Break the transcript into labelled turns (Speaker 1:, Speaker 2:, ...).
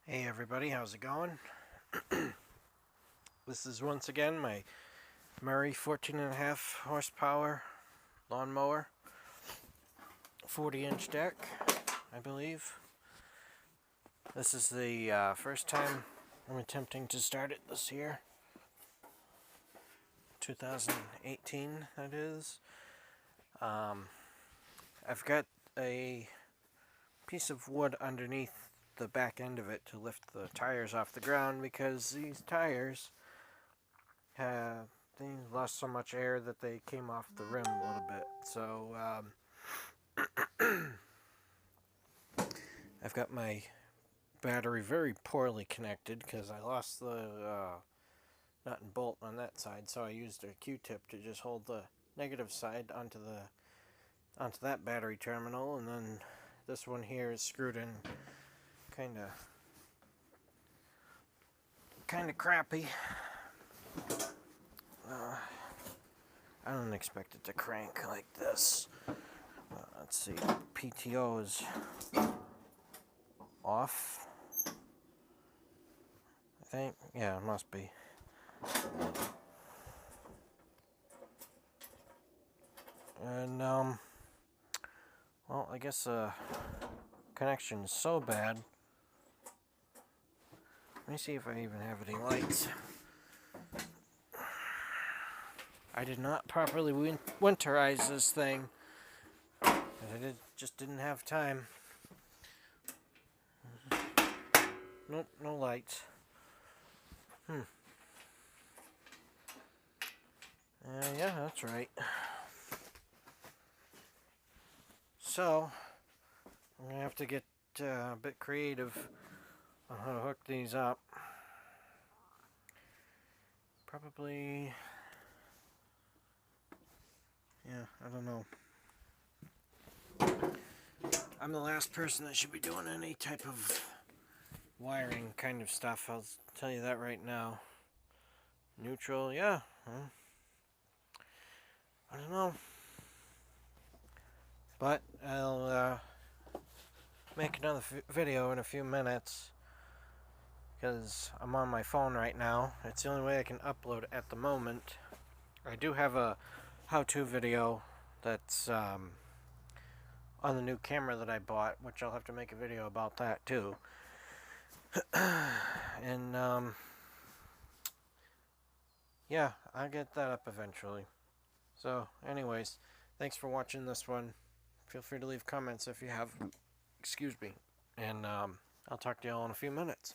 Speaker 1: Hey everybody, how's it going? This is once again my Murray 14.5 horsepower lawnmower, 40-inch deck, I believe. This is the first time I'm attempting to start it this year. 2018, that is. I've got a piece of wood underneath the back end of it to lift the tires off the ground because these tires they lost so much air that they came off the rim a little bit. So I've got my battery very poorly connected because I lost the nut and bolt on that side. So I used a Q-tip to just hold the negative side onto that battery terminal, and then this one here is screwed in kind of crappy. I don't expect it to crank like this. Let's see, PTO is off, I think. Yeah, it must be. And, well, I guess the connection is so bad. Let me see if I even have any lights. I did not properly winterize this thing. Just didn't have time. Nope, no lights. Yeah, that's right. So, I'm going to have to get a bit creative on how to hook these up. Probably, yeah, I don't know. I'm the last person that should be doing any type of wiring kind of stuff. I'll tell you that right now. Neutral, yeah. I don't know. But I'll make another video in a few minutes because I'm on my phone right now. It's the only way I can upload at the moment. I do have a how-to video that's on the new camera that I bought, which I'll have to make a video about that too. And yeah, I'll get that up eventually. So anyways, thanks for watching this one. Feel free to leave comments if you have. Excuse me. And I'll talk to y'all in a few minutes.